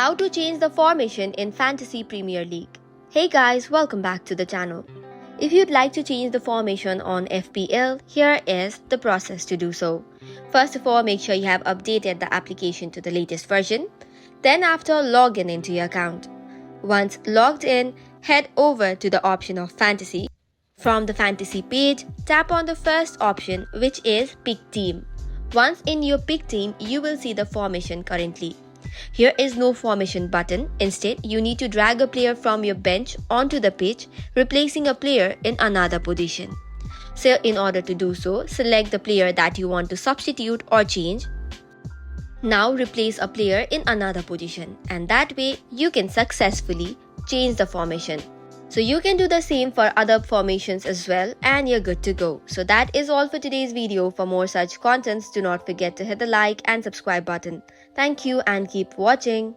How to change the formation in Fantasy Premier League. Hey guys, welcome back to the channel. If you'd like to change the formation on FPL, here is the process to do so. First of all, make sure you have updated the application to the latest version. Then after, log in into your account. Once logged in, head over to the option of Fantasy. From the Fantasy page, tap on the first option, which is Pick Team. Once in your Pick Team, you will see the formation currently. Here is no formation button. Instead, you need to drag a player from your bench onto the pitch, replacing a player in another position. So in order to do so, select the player that you want to substitute or change. Now replace a player in another position, and that way you can successfully change the formation. So you can do the same for other formations as well, and you're good to go. So that is all for today's video. For more such contents, do not forget to hit the like and subscribe button. Thank you and keep watching.